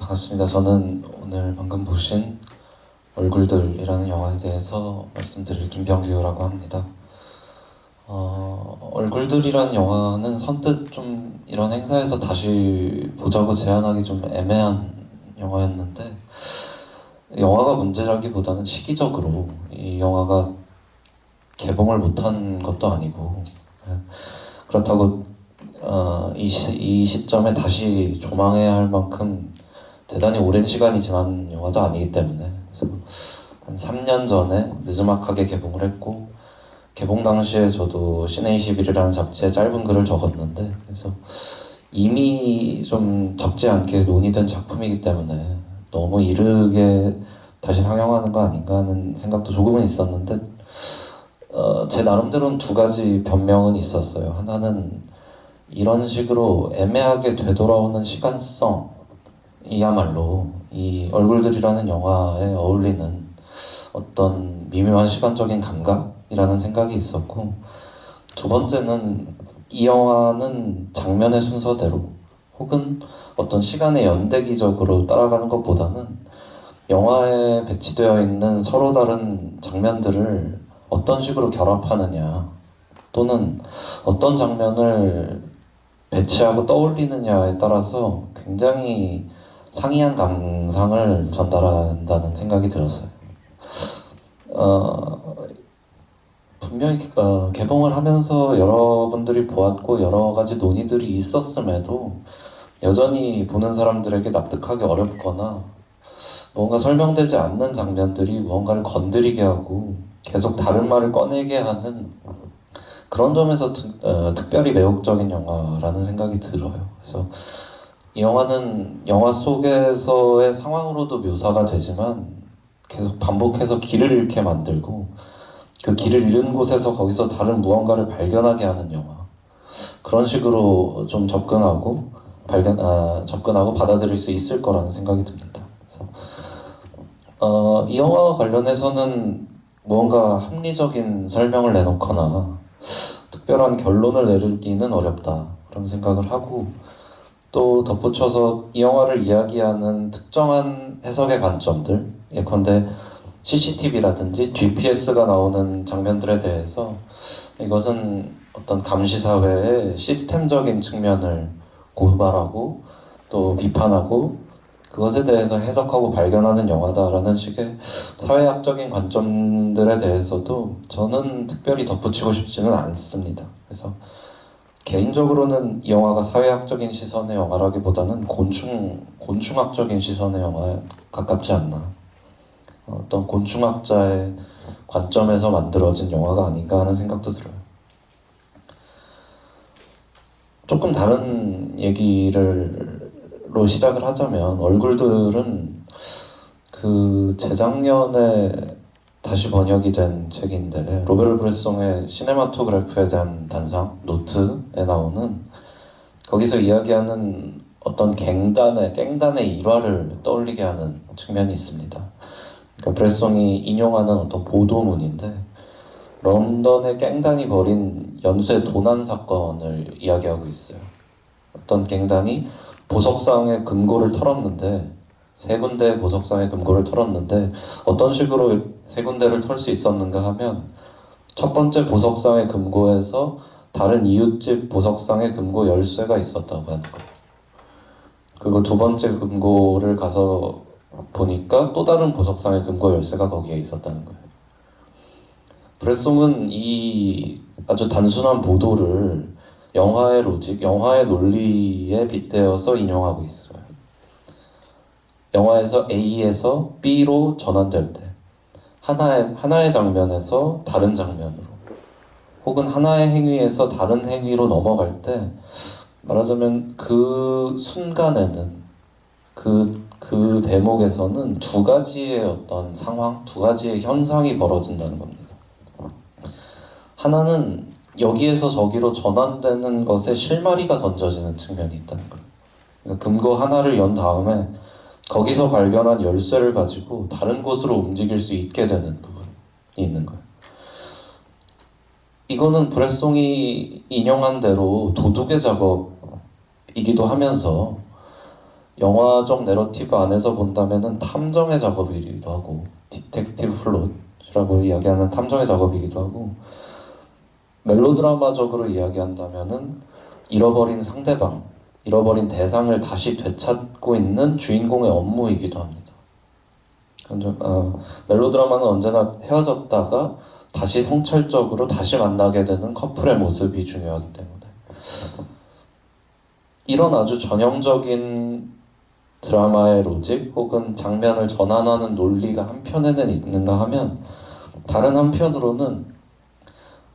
반갑습니다. 저는 오늘 방금 보신 얼굴들이라는 영화에 대해서 말씀드릴 김병규라고 합니다. 얼굴들이라는 영화는 선뜻 좀 이런 행사에서 다시 보자고 제안하기 좀 애매한 영화였는데, 영화가 문제라기보다는 시기적으로 이 영화가 개봉을 못한 것도 아니고, 그렇다고 이 시점에 다시 조망해야 할 만큼 대단히 오랜 시간이 지난 영화도 아니기 때문에, 그래서 한 3년 전에 느즈막하게 개봉을 했고, 개봉 당시에 저도 시네21이라는 잡지에 짧은 글을 적었는데, 그래서 이미 좀 적지 않게 논의된 작품이기 때문에 너무 이르게 다시 상영하는 거 아닌가 하는 생각도 조금은 있었는데, 제 나름대로는 두 가지 변명은 있었어요. 하나는 이런 식으로 애매하게 되돌아오는 시간성이야말로 이 얼굴들이라는 영화에 어울리는 어떤 미묘한 시간적인 감각이라는 생각이 있었고, 두 번째는 이 영화는 장면의 순서대로 혹은 어떤 시간의 연대기적으로 따라가는 것보다는 영화에 배치되어 있는 서로 다른 장면들을 어떤 식으로 결합하느냐, 또는 어떤 장면을 배치하고 떠올리느냐에 따라서 굉장히 상이한 감상을 전달한다는 생각이 들었어요. 분명히 개봉을 하면서 여러분들이 보았고 여러 가지 논의들이 있었음에도 여전히 보는 사람들에게 납득하기 어렵거나 뭔가 설명되지 않는 장면들이 무언가를 건드리게 하고 계속 다른 말을 꺼내게 하는 그런 점에서 특별히 매혹적인 영화라는 생각이 들어요. 그래서 이 영화는 영화 속에서의 상황으로도 묘사가 되지만 계속 반복해서 길을 잃게 만들고, 그 길을 잃은 곳에서 거기서 다른 무언가를 발견하게 하는 영화, 그런 식으로 좀 접근하고 받아들일 수 있을 거라는 생각이 듭니다. 그래서 이 영화와 관련해서는 무언가 합리적인 설명을 내놓거나 특별한 결론을 내리기는 어렵다, 그런 생각을 하고, 또 덧붙여서 이 영화를 이야기하는 특정한 해석의 관점들, 예컨대 CCTV라든지 GPS가 나오는 장면들에 대해서 이것은 어떤 감시사회의 시스템적인 측면을 고발하고 또 비판하고 그것에 대해서 해석하고 발견하는 영화다라는 식의 사회학적인 관점들에 대해서도 저는 특별히 덧붙이고 싶지는 않습니다. 그래서 개인적으로는 이 영화가 사회학적인 시선의 영화라기보다는 곤충학적인 시선의 영화에 가깝지 않나, 어떤 곤충학자의 관점에서 만들어진 영화가 아닌가 하는 생각도 들어요. 조금 다른 얘기로 시작을 하자면, 얼굴들은 그 재작년에 다시 번역이 된 책인데, 로베르 브레송의 시네마토그래프에 대한 단상 노트에 나오는, 거기서 이야기하는 어떤 깽단의 일화를 떠올리게 하는 측면이 있습니다. 그러니까 브레송이 인용하는 어떤 보도문인데, 런던의 깽단이 벌인 연쇄 도난 사건을 이야기하고 있어요. 어떤 갱단이 보석상의 금고를 털었는데, 세 군데의 보석상의 금고를 털었는데, 어떤 식으로 세 군데를 털 수 있었는가 하면, 첫 번째 보석상의 금고에서 다른 이웃집 보석상의 금고 열쇠가 있었다고 하는 거예요. 그리고 두 번째 금고를 가서 보니까 또 다른 보석상의 금고 열쇠가 거기에 있었다는 거예요. 브레송은 이 아주 단순한 보도를 영화의 로직, 영화의 논리에 빗대어서 인용하고 있어요. 영화에서 A에서 B로 전환될 때, 하나의 장면에서 다른 장면으로, 혹은 하나의 행위에서 다른 행위로 넘어갈 때, 말하자면 그 순간에는, 그 대목에서는 두 가지의 어떤 상황, 두 가지의 현상이 벌어진다는 겁니다. 하나는 여기에서 저기로 전환되는 것에 실마리가 던져지는 측면이 있다는 거예요. 그러니까 금고 하나를 연 다음에 거기서 발견한 열쇠를 가지고 다른 곳으로 움직일 수 있게 되는 부분이 있는 거예요. 이거는 브레송이 인용한 대로 도둑의 작업이기도 하면서 영화적 내러티브 안에서 본다면은 탐정의 작업이기도 하고, 디텍티브 플롯이라고 이야기하는 탐정의 작업이기도 하고, 멜로드라마적으로 이야기한다면은 잃어버린 상대방, 잃어버린 대상을 다시 되찾고 있는 주인공의 업무이기도 합니다. 멜로드라마는 언제나 헤어졌다가 다시 성찰적으로 다시 만나게 되는 커플의 모습이 중요하기 때문에, 이런 아주 전형적인 드라마의 로직 혹은 장면을 전환하는 논리가 한편에는 있는가 하면, 다른 한편으로는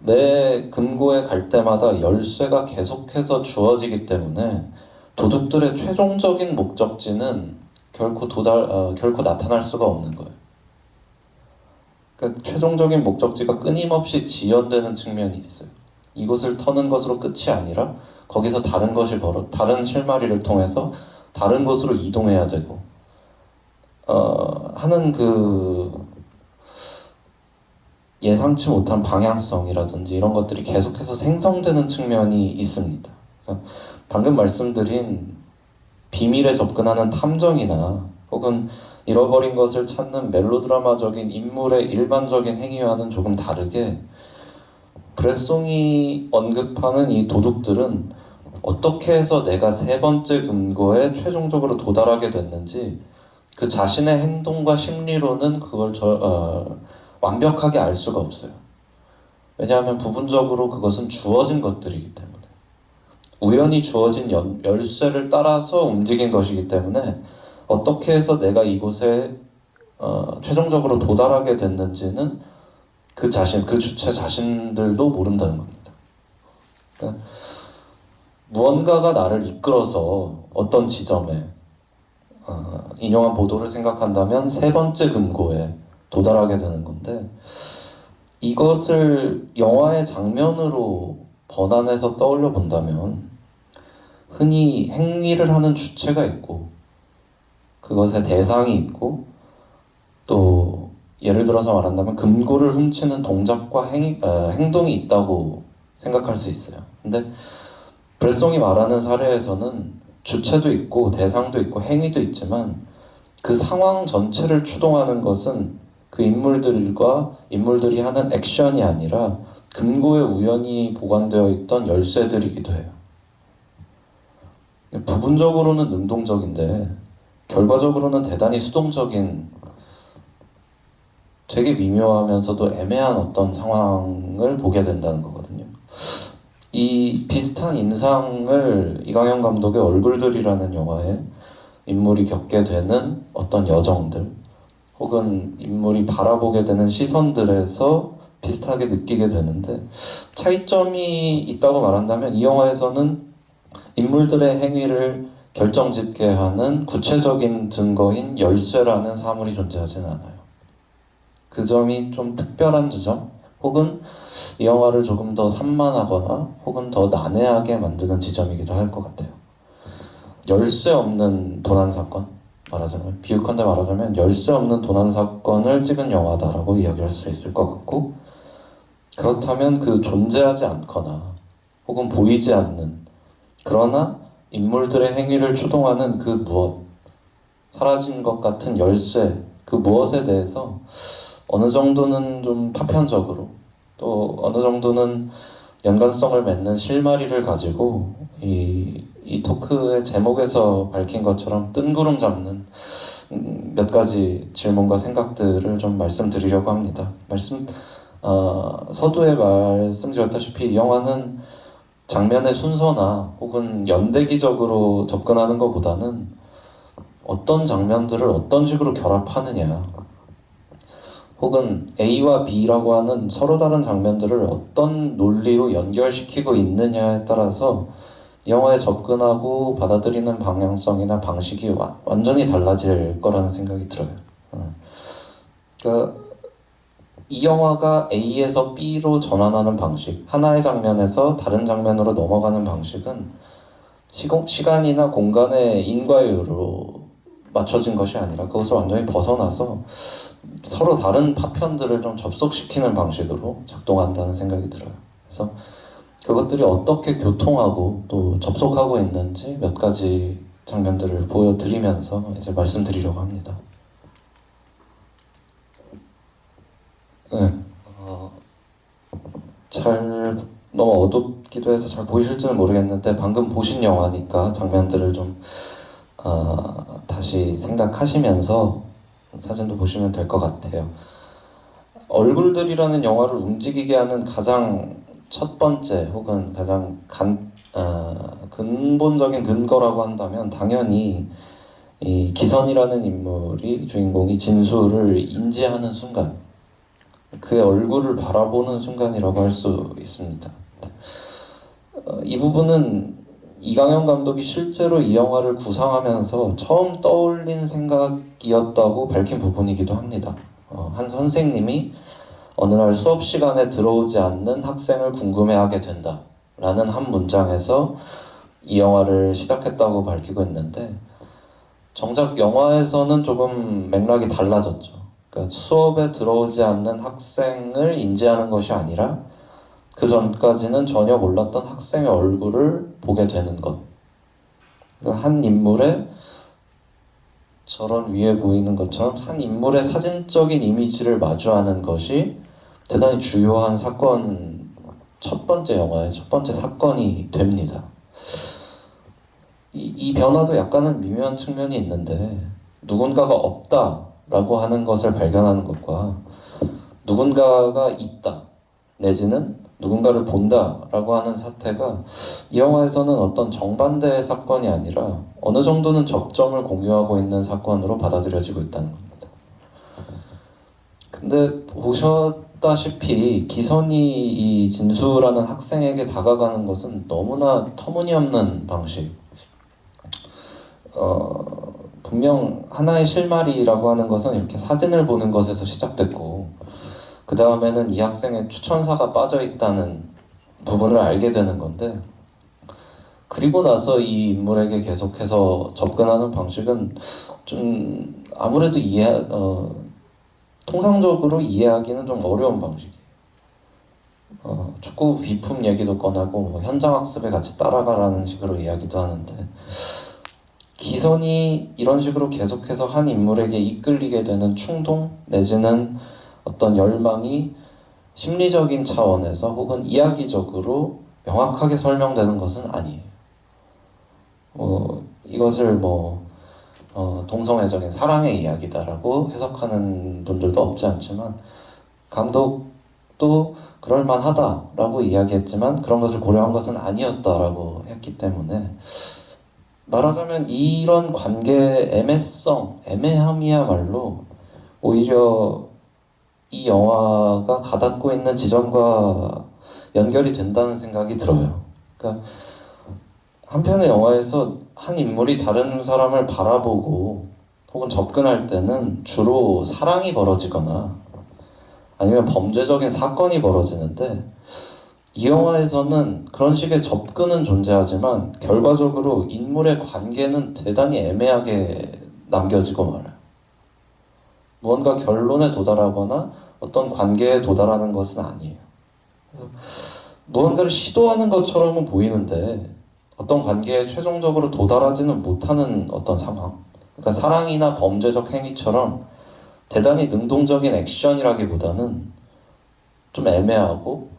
매 금고에 갈 때마다 열쇠가 계속해서 주어지기 때문에 도둑들의 최종적인 목적지는 결코 나타날 수가 없는 거예요. 그러니까 최종적인 목적지가 끊임없이 지연되는 측면이 있어요. 이곳을 터는 것으로 끝이 아니라 거기서 다른 실마리를 통해서 다른 곳으로 이동해야 되고 하는 그 예상치 못한 방향성이라든지 이런 것들이 계속해서 생성되는 측면이 있습니다. 그러니까 방금 말씀드린 비밀에 접근하는 탐정이나 혹은 잃어버린 것을 찾는 멜로드라마적인 인물의 일반적인 행위와는 조금 다르게, 브레송이 언급하는 이 도둑들은 어떻게 해서 내가 세 번째 금고에 최종적으로 도달하게 됐는지 그 자신의 행동과 심리로는 그걸 완벽하게 알 수가 없어요. 왜냐하면 부분적으로 그것은 주어진 것들이기 때문에, 우연히 주어진 열쇠를 따라서 움직인 것이기 때문에 어떻게 해서 내가 이곳에 최종적으로 도달하게 됐는지는 그 주체 자신들도 모른다는 겁니다. 그러니까 무언가가 나를 이끌어서 어떤 지점에, 인용한 보도를 생각한다면 세 번째 금고에 도달하게 되는 건데, 이것을 영화의 장면으로 번안해서 떠올려 본다면 흔히 행위를 하는 주체가 있고 그것의 대상이 있고, 또 예를 들어서 말한다면 금고를 훔치는 동작과 행동이 있다고 생각할 수 있어요. 근데 브레송이 말하는 사례에서는 주체도 있고 대상도 있고 행위도 있지만 그 상황 전체를 추동하는 것은 그 인물들이 하는 액션이 아니라 금고에 우연히 보관되어 있던 열쇠들이기도 해요. 부분적으로는 능동적인데 결과적으로는 대단히 수동적인, 되게 미묘하면서도 애매한 어떤 상황을 보게 된다는 거거든요. 이 비슷한 인상을 이강현 감독의 얼굴들이라는 영화에 인물이 겪게 되는 어떤 여정들 혹은 인물이 바라보게 되는 시선들에서 비슷하게 느끼게 되는데, 차이점이 있다고 말한다면 이 영화에서는 인물들의 행위를 결정짓게 하는 구체적인 증거인 열쇠라는 사물이 존재하지는 않아요. 그 점이 좀 특별한 지점, 혹은 이 영화를 조금 더 산만하거나 혹은 더 난해하게 만드는 지점이기도 할 것 같아요. 열쇠 없는 도난 사건, 비유컨대 말하자면 열쇠 없는 도난 사건을 찍은 영화다라고 이야기할 수 있을 것 같고, 그렇다면 그 존재하지 않거나 혹은 보이지 않는, 그러나 인물들의 행위를 추동하는 그 무엇, 사라진 것 같은 열쇠, 그 무엇에 대해서 어느 정도는 좀 파편적으로, 또 어느 정도는 연관성을 맺는 실마리를 가지고 이 토크의 제목에서 밝힌 것처럼 뜬구름 잡는 몇 가지 질문과 생각들을 좀 말씀드리려고 합니다. 서두에 말씀드렸다시피 이 영화는 장면의 순서나 혹은 연대기적으로 접근하는 것보다는 어떤 장면들을 어떤 식으로 결합하느냐, 혹은 A와 B라고 하는 서로 다른 장면들을 어떤 논리로 연결시키고 있느냐에 따라서 영화에 접근하고 받아들이는 방향성이나 방식이 완전히 달라질 거라는 생각이 들어요. 그러니까 이 영화가 A에서 B로 전환하는 방식, 하나의 장면에서 다른 장면으로 넘어가는 방식은 시간이나 공간의 인과율로 맞춰진 것이 아니라 그것을 완전히 벗어나서 서로 다른 파편들을 좀 접속시키는 방식으로 작동한다는 생각이 들어요. 그래서 그것들이 어떻게 교통하고 또 접속하고 있는지 몇 가지 장면들을 보여드리면서 이제 말씀드리려고 합니다. 네, 잘 너무 어둡기도 해서 잘 보이실지는 모르겠는데 방금 보신 영화니까 장면들을 좀 다시 생각하시면서 사진도 보시면 될 것 같아요. 얼굴들이라는 영화를 움직이게 하는 가장 첫 번째 혹은 가장 근본적인 근거라고 한다면 당연히 이 기선이라는 인물이 주인공이 진수를 인지하는 순간, 그의 얼굴을 바라보는 순간이라고 할 수 있습니다. 이 부분은 이강현 감독이 실제로 이 영화를 구상하면서 처음 떠올린 생각이었다고 밝힌 부분이기도 합니다. 한 선생님이 어느 날 수업 시간에 들어오지 않는 학생을 궁금해하게 된다 라는 한 문장에서 이 영화를 시작했다고 밝히고 있는데, 정작 영화에서는 조금 맥락이 달라졌죠. 그러니까 수업에 들어오지 않는 학생을 인지하는 것이 아니라 그 전까지는 전혀 몰랐던 학생의 얼굴을 보게 되는 것. 그러니까 한 인물의, 저런 위에 보이는 것처럼 한 인물의 사진적인 이미지를 마주하는 것이 대단히 주요한 사건, 첫 번째 영화의 첫 번째 사건이 됩니다. 이 변화도 약간은 미묘한 측면이 있는데, 누군가가 없다라고 하는 것을 발견하는 것과 누군가가 있다 내지는 누군가를 본다라고 하는 사태가 이 영화에서는 어떤 정반대의 사건이 아니라 어느 정도는 접점을 공유하고 있는 사건으로 받아들여지고 있다는 겁니다. 근데 보셨다시피 기선이 이 진수라는 학생에게 다가가는 것은 너무나 터무니없는 방식. 분명 하나의 실마리라고 하는 것은 이렇게 사진을 보는 것에서 시작됐고, 그 다음에는 이 학생의 추천사가 빠져있다는 부분을 알게 되는 건데, 그리고 나서 이 인물에게 계속해서 접근하는 방식은 좀 아무래도 통상적으로 이해하기는 좀 어려운 방식이에요. 축구 비품 얘기도 꺼내고 뭐 현장 학습에 같이 따라가라는 식으로 이야기도 하는데, 기선이 이런 식으로 계속해서 한 인물에게 이끌리게 되는 충동 내지는 어떤 열망이 심리적인 차원에서 혹은 이야기적으로 명확하게 설명되는 것은 아니에요. 이것을 동성애적인 사랑의 이야기다라고 해석하는 분들도 없지 않지만, 감독도 그럴만하다라고 이야기했지만 그런 것을 고려한 것은 아니었다라고 했기 때문에, 말하자면 이런 관계의 애매함이야말로 오히려 이 영화가 가닿고 있는 지점과 연결이 된다는 생각이 들어요. 그러니까 한편의 영화에서 한 인물이 다른 사람을 바라보고 혹은 접근할 때는 주로 사랑이 벌어지거나 아니면 범죄적인 사건이 벌어지는데, 이 영화에서는 그런 식의 접근은 존재하지만 결과적으로 인물의 관계는 대단히 애매하게 남겨지고 말아요. 무언가 결론에 도달하거나 어떤 관계에 도달하는 것은 아니에요. 그래서 무언가를 시도하는 것처럼은 보이는데 어떤 관계에 최종적으로 도달하지는 못하는 어떤 상황. 그러니까 사랑이나 범죄적 행위처럼 대단히 능동적인 액션이라기보다는 좀 애매하고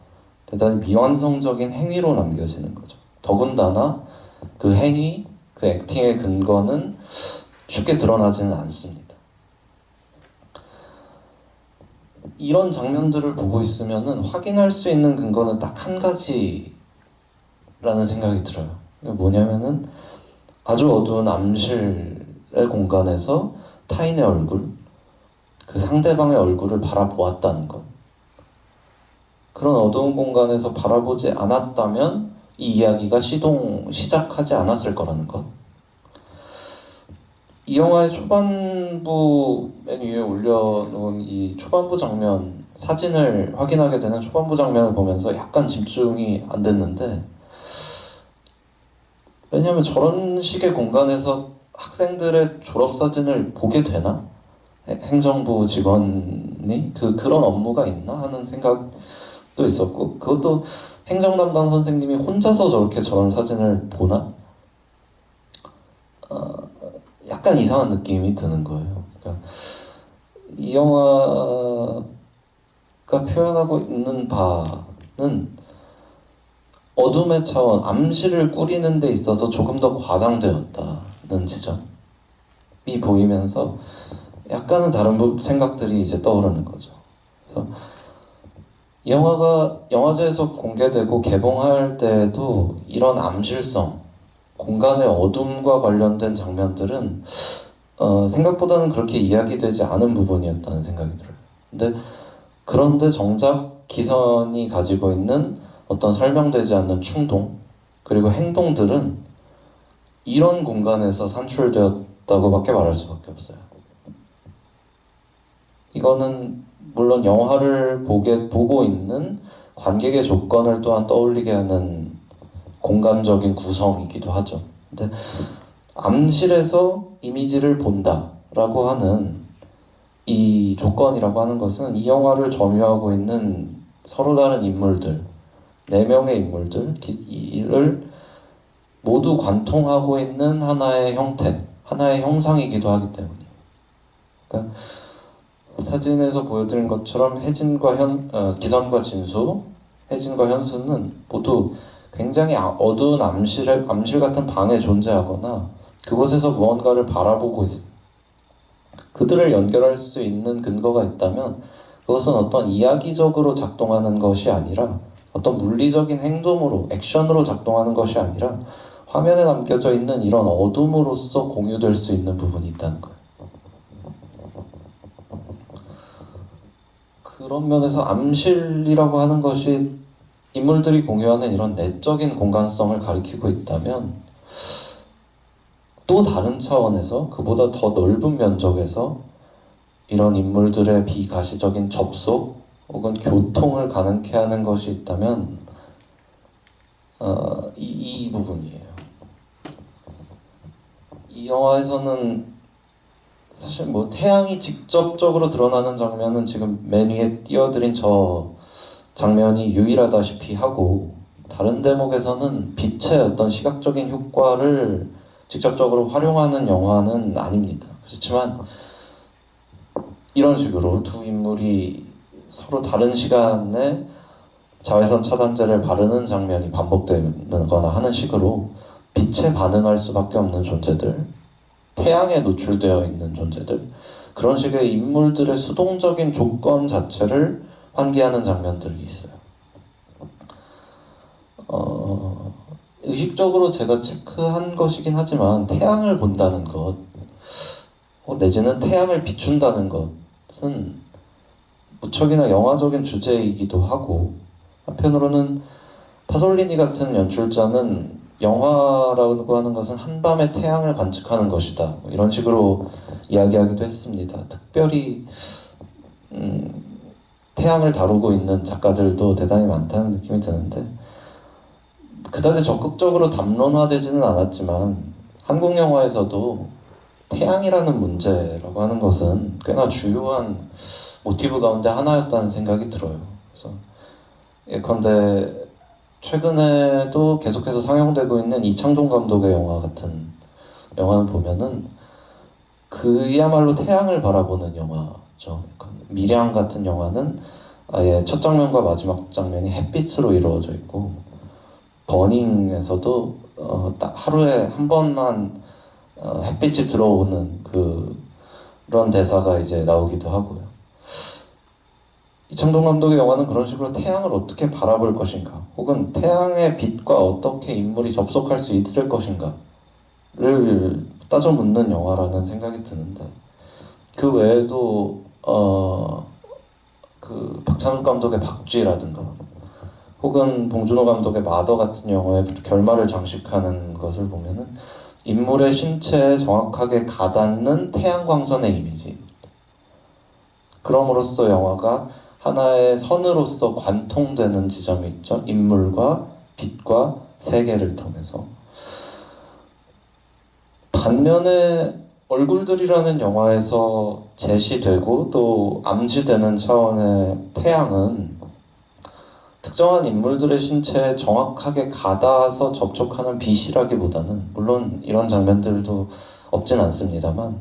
대단히 미완성적인 행위로 남겨지는 거죠. 더군다나 그 행위, 그 액팅의 근거는 쉽게 드러나지는 않습니다. 이런 장면들을 보고 있으면은 확인할 수 있는 근거는 딱 한 가지라는 생각이 들어요. 뭐냐면은 아주 어두운 암실의 공간에서 타인의 얼굴, 그 상대방의 얼굴을 바라보았다는 것. 그런 어두운 공간에서 바라보지 않았다면 이 이야기가 시작하지 않았을 거라는 것. 이 영화의 초반부 맨 위에 올려놓은 이 초반부 장면, 사진을 확인하게 되는 초반부 장면을 보면서 약간 집중이 안 됐는데, 왜냐하면 저런 식의 공간에서 학생들의 졸업사진을 보게 되나? 행정부 직원이 그런 업무가 있나 하는 생각도 있었고, 그것도 행정 담당 선생님이 혼자서 저런 사진을 보나? 약간 이상한 느낌이 드는 거예요. 그러니까 이 영화가 표현하고 있는 바는 어둠의 차원, 암시를 꾸리는 데 있어서 조금 더 과장되었다는 지점이 보이면서 약간은 다른 생각들이 이제 떠오르는 거죠. 그래서 이 영화가 영화제에서 공개되고 개봉할 때도 이런 암실성, 공간의 어둠과 관련된 장면들은 생각보다는 그렇게 이야기되지 않은 부분이었다는 생각이 들어요. 그런데 정작 기선이 가지고 있는 어떤 설명되지 않는 충동 그리고 행동들은 이런 공간에서 산출되었다고밖에 말할 수밖에 없어요. 이거는 물론 영화를 보고 있는 관객의 조건을 또한 떠올리게 하는 공간적인 구성이기도 하죠. 근데 암실에서 이미지를 본다라고 하는 이 조건이라고 하는 것은 이 영화를 점유하고 있는 서로 다른 인물들, 4명의 인물들을 모두 관통하고 있는 하나의 형태, 하나의 형상이기도 하기 때문이에요. 그러니까 사진에서 보여드린 것처럼 기선과 진수, 혜진과 현수는 모두 굉장히 어두운 암실 같은 방에 존재하거나 그곳에서 무언가를 바라보고 있어요. 그들을 연결할 수 있는 근거가 있다면 그것은 어떤 이야기적으로 작동하는 것이 아니라 어떤 물리적인 행동으로, 액션으로 작동하는 것이 아니라 화면에 남겨져 있는 이런 어둠으로서 공유될 수 있는 부분이 있다는 거예요. 그런 면에서 암실이라고 하는 것이 인물들이 공유하는 이런 내적인 공간성을 가리키고 있다면 또 다른 차원에서 그보다 더 넓은 면적에서 이런 인물들의 비가시적인 접속 혹은 교통을 가능케 하는 것이 있다면 이 부분이에요. 이 영화에서는 사실 뭐 태양이 직접적으로 드러나는 장면은 지금 맨 위에 띄워드린 저 장면이 유일하다시피 하고 다른 대목에서는 빛의 어떤 시각적인 효과를 직접적으로 활용하는 영화는 아닙니다. 그렇지만 이런 식으로 두 인물이 서로 다른 시간에 자외선 차단제를 바르는 장면이 반복되거나 하는 식으로 빛에 반응할 수밖에 없는 존재들, 태양에 노출되어 있는 존재들, 그런 식의 인물들의 수동적인 조건 자체를 환기하는 장면들이 있어요. 의식적으로 제가 체크한 것이긴 하지만 태양을 본다는 것, 내지는 태양을 비춘다는 것은 무척이나 영화적인 주제이기도 하고 한편으로는 파솔리니 같은 연출자는 영화라고 하는 것은 한밤의 태양을 관측하는 것이다. 이런 식으로 이야기하기도 했습니다. 특별히 태양을 다루고 있는 작가들도 대단히 많다는 느낌이 드는데 그다지 적극적으로 담론화되지는 않았지만 한국 영화에서도 태양이라는 문제라고 하는 것은 꽤나 주요한 모티브 가운데 하나였다는 생각이 들어요. 그래서 예컨대 최근에도 계속해서 상영되고 있는 이창동 감독의 영화 같은 영화를 보면은 그야말로 태양을 바라보는 영화죠. 미량 같은 영화는 아예 첫 장면과 마지막 장면이 햇빛으로 이루어져 있고 버닝에서도 딱 하루에 한 번만 햇빛이 들어오는 그런 대사가 이제 나오기도 하고요. 이창동 감독의 영화는 그런 식으로 태양을 어떻게 바라볼 것인가 혹은 태양의 빛과 어떻게 인물이 접속할 수 있을 것인가를 따져 묻는 영화라는 생각이 드는데 그 외에도 그 박찬욱 감독의 박쥐라든가 혹은 봉준호 감독의 마더 같은 영화의 결말을 장식하는 것을 보면은 인물의 신체에 정확하게 가닿는 태양광선의 이미지, 그럼으로써 영화가 하나의 선으로서 관통되는 지점이 있죠. 인물과 빛과 세계를 통해서. 반면에 얼굴들이라는 영화에서 제시되고 또 암시되는 차원의 태양은 특정한 인물들의 신체에 정확하게 가닿아서 접촉하는 빛이라기보다는 물론 이런 장면들도 없진 않습니다만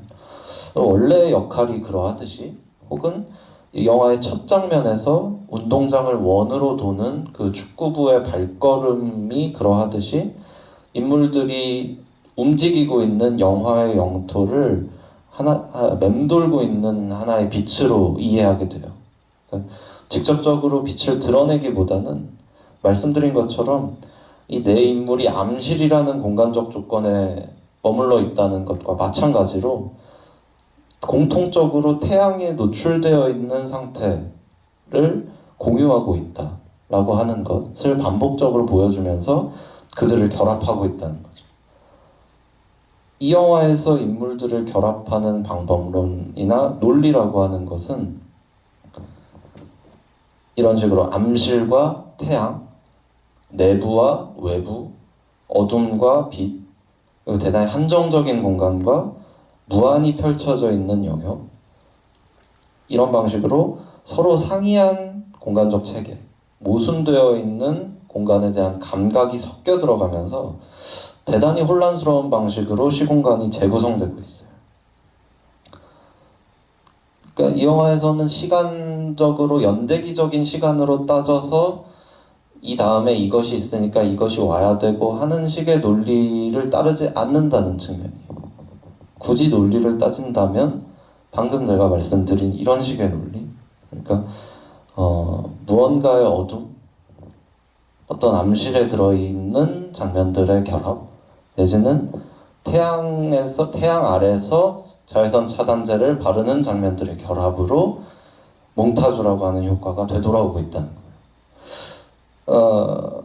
원래 역할이 그러하듯이 혹은 이 영화의 첫 장면에서 운동장을 원으로 도는 그 축구부의 발걸음이 그러하듯이 인물들이 움직이고 있는 영화의 영토를 맴돌고 있는 하나의 빛으로 이해하게 돼요. 그러니까 직접적으로 빛을 드러내기보다는 말씀드린 것처럼 이 네 인물이 암실이라는 공간적 조건에 머물러 있다는 것과 마찬가지로 공통적으로 태양에 노출되어 있는 상태를 공유하고 있다라고 하는 것을 반복적으로 보여주면서 그들을 결합하고 있다는 거죠. 이 영화에서 인물들을 결합하는 방법론이나 논리라고 하는 것은 이런 식으로 암실과 태양, 내부와 외부, 어둠과 빛, 그리고 대단히 한정적인 공간과 무한히 펼쳐져 있는 영역, 이런 방식으로 서로 상이한 공간적 체계, 모순되어 있는 공간에 대한 감각이 섞여 들어가면서 대단히 혼란스러운 방식으로 시공간이 재구성되고 있어요. 그러니까 이 영화에서는 시간적으로 연대기적인 시간으로 따져서 이 다음에 이것이 있으니까 이것이 와야 되고 하는 식의 논리를 따르지 않는다는 측면이에요. 굳이 논리를 따진다면 방금 내가 말씀드린 이런 식의 논리, 그러니까 무언가의 어둠, 어떤 암실에 들어있는 장면들의 결합, 내지는 태양 아래서 자외선 차단제를 바르는 장면들의 결합으로 몽타주라고 하는 효과가 되돌아오고 있다는 거예요.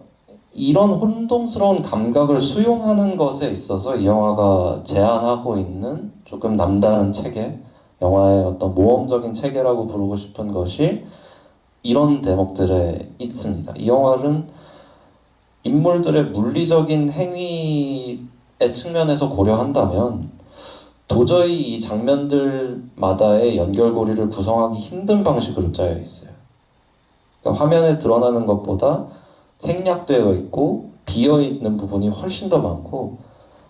이런 혼동스러운 감각을 수용하는 것에 있어서 이 영화가 제안하고 있는 조금 남다른 체계, 영화의 어떤 모험적인 체계라고 부르고 싶은 것이 이런 대목들에 있습니다. 이 영화는 인물들의 물리적인 행위의 측면에서 고려한다면 도저히 이 장면들마다의 연결고리를 구성하기 힘든 방식으로 짜여 있어요. 그러니까 화면에 드러나는 것보다 생략되어 있고 비어있는 부분이 훨씬 더 많고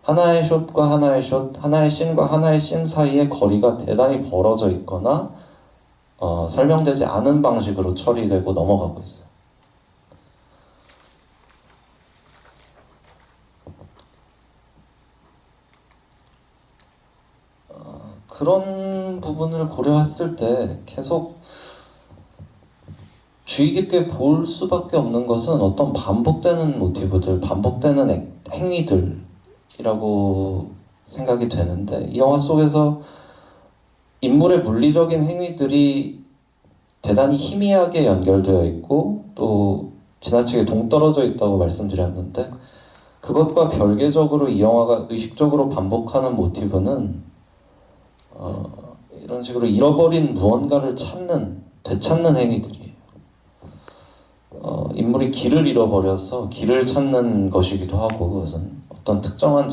하나의 숏과 하나의 숏, 하나의 씬과 하나의 씬 사이의 거리가 대단히 벌어져 있거나 설명되지 않은 방식으로 처리되고 넘어가고 있어요. 그런 부분을 고려했을 때 계속 주의 깊게 볼 수밖에 없는 것은 어떤 반복되는 모티브들, 반복되는 행위들이라고 생각이 되는데 이 영화 속에서 인물의 물리적인 행위들이 대단히 희미하게 연결되어 있고 또 지나치게 동떨어져 있다고 말씀드렸는데 그것과 별개적으로 이 영화가 의식적으로 반복하는 모티브는 이런 식으로 잃어버린 무언가를 되찾는 행위들이에요. 인물이 길을 잃어버려서 길을 찾는 것이기도 하고 그것은 어떤 특정한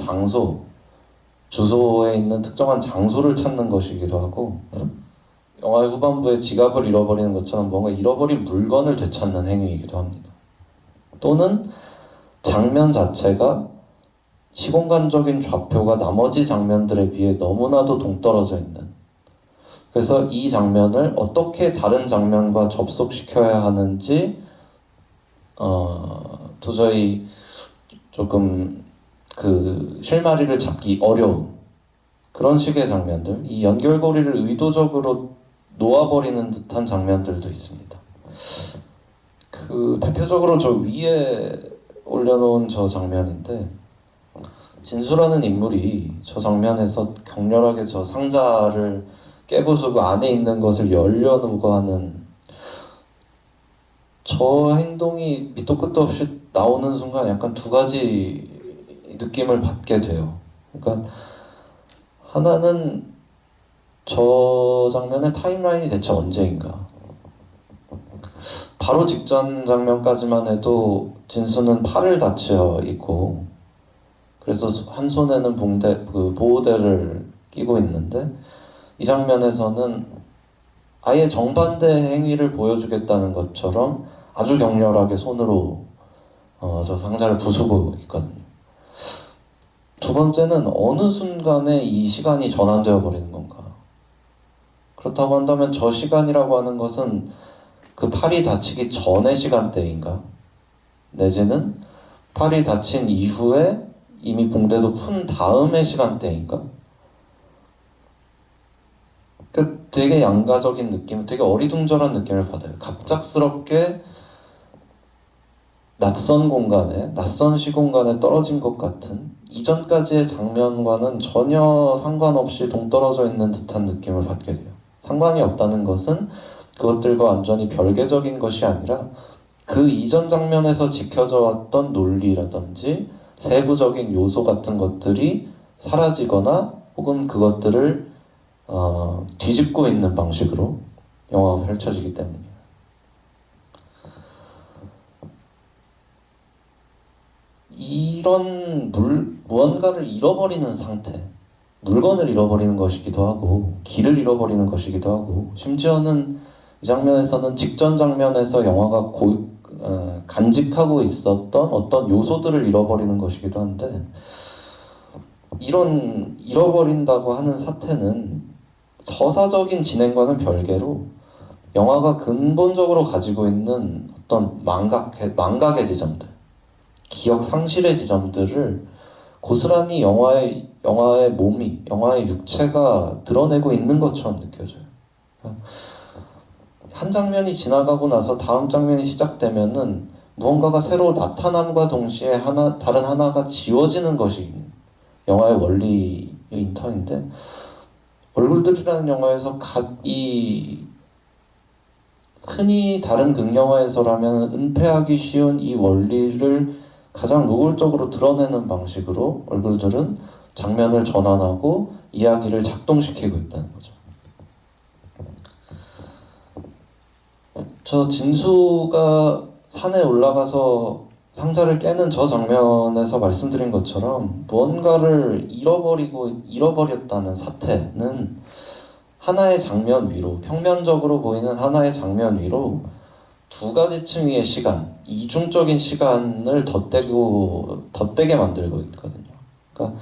주소에 있는 특정한 장소를 찾는 것이기도 하고 영화의 후반부에 지갑을 잃어버리는 것처럼 뭔가 잃어버린 물건을 되찾는 행위이기도 합니다. 또는 장면 자체가 시공간적인 좌표가 나머지 장면들에 비해 너무나도 동떨어져 있는, 그래서 이 장면을 어떻게 다른 장면과 접속시켜야 하는지 도저히 조금 그 실마리를 잡기 어려운 그런 식의 장면들, 이 연결고리를 의도적으로 놓아버리는 듯한 장면들도 있습니다. 그 대표적으로 저 위에 올려놓은 저 장면인데 진수라는 인물이 저 장면에서 격렬하게 저 상자를 깨부수고 안에 있는 것을 열려놓고 하는 저 행동이 밑도 끝도 없이 나오는 순간 약간 두 가지 느낌을 받게 돼요. 그러니까 하나는 저 장면의 타임라인이 대체 언제인가? 바로 직전 장면까지만 해도 진수는 팔을 다쳐 있고 그래서 한 손에는 보호대를 끼고 있는데 이 장면에서는 아예 정반대 행위를 보여주겠다는 것처럼 아주 격렬하게 손으로 저 상자를 부수고 있거든요. 두 번째는 어느 순간에 이 시간이 전환되어 버리는 건가. 그렇다고 한다면 저 시간이라고 하는 것은 그 팔이 다치기 전의 시간대인가? 내지는 팔이 다친 이후에 이미 붕대도 푼 다음의 시간대인가? 되게 양가적인 느낌, 되게 어리둥절한 느낌을 받아요. 갑작스럽게 낯선 공간에, 낯선 시공간에 떨어진 것 같은 이전까지의 장면과는 전혀 상관없이 동떨어져 있는 듯한 느낌을 받게 돼요. 상관이 없다는 것은 그것들과 완전히 별개적인 것이 아니라 그 이전 장면에서 지켜져 왔던 논리라든지 세부적인 요소 같은 것들이 사라지거나 혹은 그것들을 뒤집고 있는 방식으로 영화가 펼쳐지기 때문이에요. 이런 무언가를 잃어버리는 상태, 물건을 잃어버리는 것이기도 하고 길을 잃어버리는 것이기도 하고 심지어는 이 장면에서는 직전 장면에서 영화가 간직하고 있었던 어떤 요소들을 잃어버리는 것이기도 한데 이런 잃어버린다고 하는 사태는 서사적인 진행과는 별개로 영화가 근본적으로 가지고 있는 어떤 망각의 지점들, 기억 상실의 지점들을 고스란히 영화의 몸이, 영화의 육체가 드러내고 있는 것처럼 느껴져요. 한 장면이 지나가고 나서 다음 장면이 시작되면은 무언가가 새로 나타남과 동시에 다른 하나가 지워지는 것이 영화의 원리인 터인데 얼굴들이라는 영화에서 흔히 다른 극영화에서라면 은폐하기 쉬운 이 원리를 가장 노골적으로 드러내는 방식으로 얼굴들은 장면을 전환하고 이야기를 작동시키고 있다는 거죠. 저 진수가 산에 올라가서 상자를 깨는 저 장면에서 말씀드린 것처럼 무언가를 잃어버렸다는 사태는 하나의 장면 위로, 평면적으로 보이는 하나의 장면 위로 두 가지 층위의 시간, 이중적인 시간을 덧대게 만들고 있거든요. 그러니까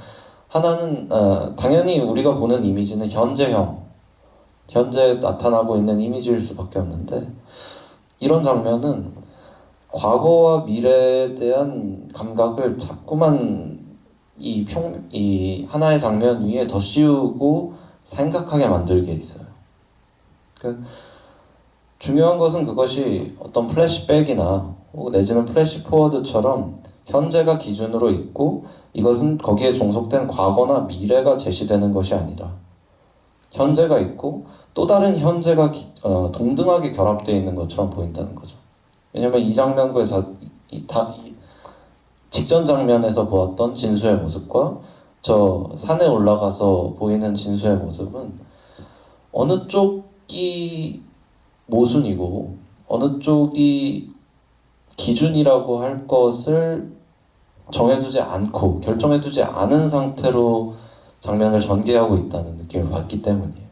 하나는 당연히 우리가 보는 이미지는 현재 나타나고 있는 이미지일 수밖에 없는데 이런 장면은 과거와 미래에 대한 감각을 자꾸만 이 하나의 장면 위에 더 씌우고 생각하게 만들게 있어요. 중요한 것은 그것이 어떤 플래시백이나 내지는 플래시포워드처럼 현재가 기준으로 있고 이것은 거기에 종속된 과거나 미래가 제시되는 것이 아니라 현재가 있고 또 다른 현재가 동등하게 결합되어 있는 것처럼 보인다는 거죠. 왜냐하면 이 장면과 직전 장면에서 보았던 진수의 모습과 저 산에 올라가서 보이는 진수의 모습은 어느 쪽이 모순이고 어느 쪽이 기준이라고 할 것을 정해두지 않고 결정해두지 않은 상태로 장면을 전개하고 있다는 느낌을 받기 때문이에요.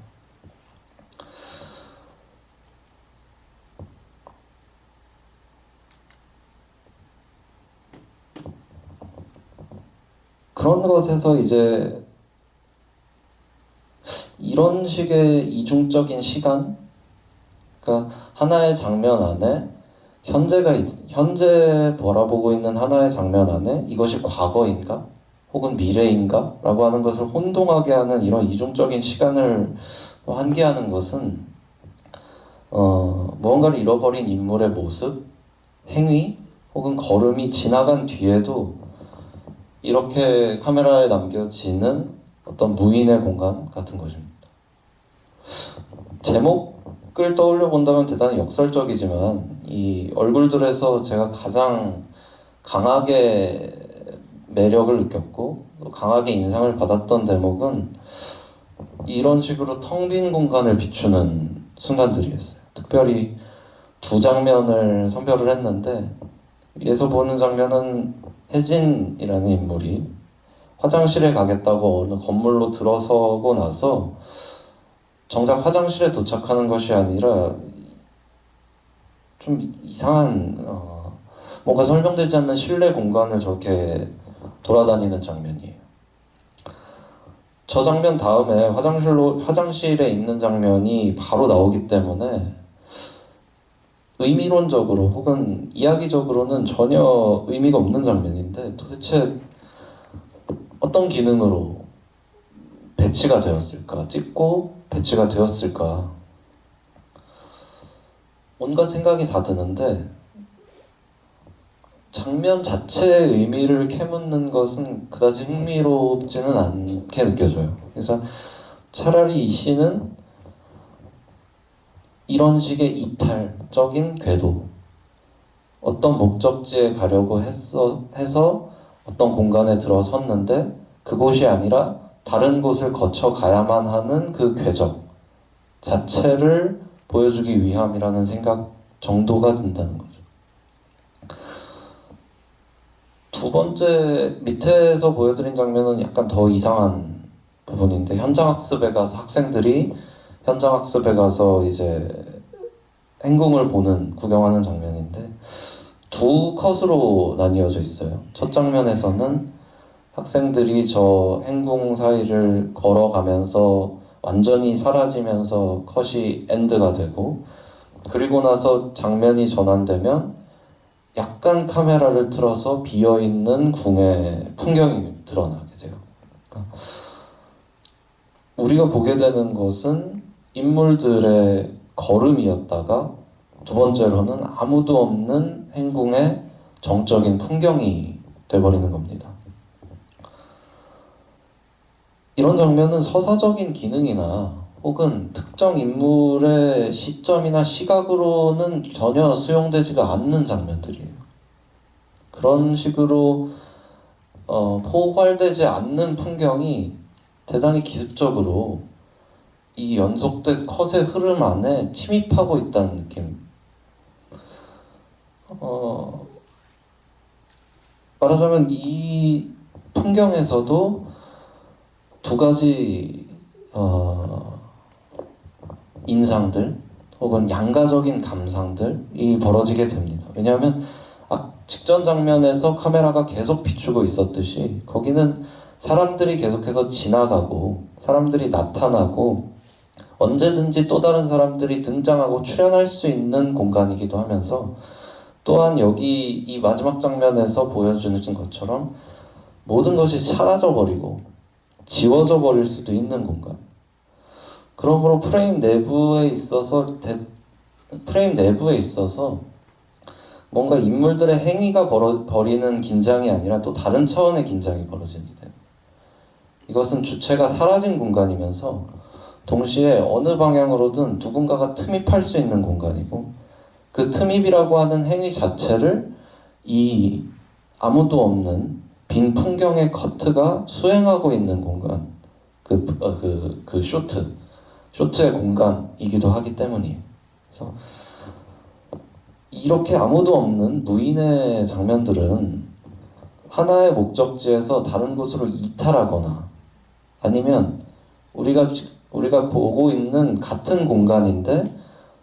그런 것에서 이제 이런 식의 이중적인 시간, 그러니까 하나의 장면 안에 현재 바라보고 있는 하나의 장면 안에 이것이 과거인가 혹은 미래인가 라고 하는 것을 혼동하게 하는 이런 이중적인 시간을 환기하는 것은 무언가를 잃어버린 인물의 모습, 행위 혹은 걸음이 지나간 뒤에도 이렇게 카메라에 남겨지는 어떤 무인의 공간 같은 것입니다. 제목을 떠올려 본다면 대단히 역설적이지만 이 얼굴들에서 제가 가장 강하게 매력을 느꼈고 강하게 인상을 받았던 대목은 이런 식으로 텅 빈 공간을 비추는 순간들이었어요. 특별히 두 장면을 선별을 했는데 위에서 보는 장면은 혜진이라는 인물이 화장실에 가겠다고 어느 건물로 들어서고 나서 정작 화장실에 도착하는 것이 아니라 좀 이상한 뭔가 설명되지 않는 실내 공간을 저렇게 돌아다니는 장면이에요. 저 장면 다음에 화장실에 있는 장면이 바로 나오기 때문에 의미론적으로 혹은 이야기적으로는 전혀 의미가 없는 장면인데 도대체 어떤 기능으로 배치가 되었을까? 찍고 배치가 되었을까? 온갖 생각이 다 드는데 장면 자체의 의미를 캐묻는 것은 그다지 흥미롭지는 않게 느껴져요. 그래서 차라리 이 시는 이런 식의 이탈적인 궤도, 어떤 목적지에 가려고 해서 어떤 공간에 들어섰는데 그곳이 아니라 다른 곳을 거쳐 가야만 하는 그 궤적 자체를 보여주기 위함이라는 생각 정도가 든다는 거죠. 두 번째 밑에서 보여드린 장면은 약간 더 이상한 부분인데 현장학습에 가서 학생들이 현장학습에 가서 이제 행궁을 구경하는 장면인데 두 컷으로 나뉘어져 있어요. 첫 장면에서는 학생들이 저 행궁 사이를 걸어가면서 완전히 사라지면서 컷이 엔드가 되고 그리고 나서 장면이 전환되면 약간 카메라를 틀어서 비어있는 궁의 풍경이 드러나게 돼요. 그러니까 우리가 보게 되는 것은 인물들의 걸음이었다가 두 번째로는 아무도 없는 행궁의 정적인 풍경이 돼버리는 겁니다. 이런 장면은 서사적인 기능이나 혹은 특정 인물의 시점이나 시각으로는 전혀 수용되지가 않는 장면들이에요. 그런 식으로 포괄되지 않는 풍경이 대단히 기습적으로 이 연속된 컷의 흐름 안에 침입하고 있다는 느낌. 말하자면 이 풍경에서도 두 가지 인상들 혹은 양가적인 감상들이 벌어지게 됩니다. 왜냐하면 직전 장면에서 카메라가 계속 비추고 있었듯이 거기는 사람들이 계속해서 지나가고 사람들이 나타나고 언제든지 또 다른 사람들이 등장하고 출연할 수 있는 공간이기도 하면서 또한 여기 이 마지막 장면에서 보여주는 것처럼 모든 것이 사라져버리고 지워져 버릴 수도 있는 공간. 그러므로 프레임 내부에 있어서 뭔가 인물들의 행위가 벌이는 긴장이 아니라 또 다른 차원의 긴장이 벌어집니다. 이것은 주체가 사라진 공간이면서 동시에 어느 방향으로든 누군가가 틈입할 수 있는 공간이고 그 틈입이라고 하는 행위 자체를 이 아무도 없는 빈 풍경의 커트가 수행하고 있는 공간, 그 쇼트의 공간이기도 하기 때문이에요. 그래서 이렇게 아무도 없는 무인의 장면들은 하나의 목적지에서 다른 곳으로 이탈하거나 아니면 우리가 보고 있는 같은 공간인데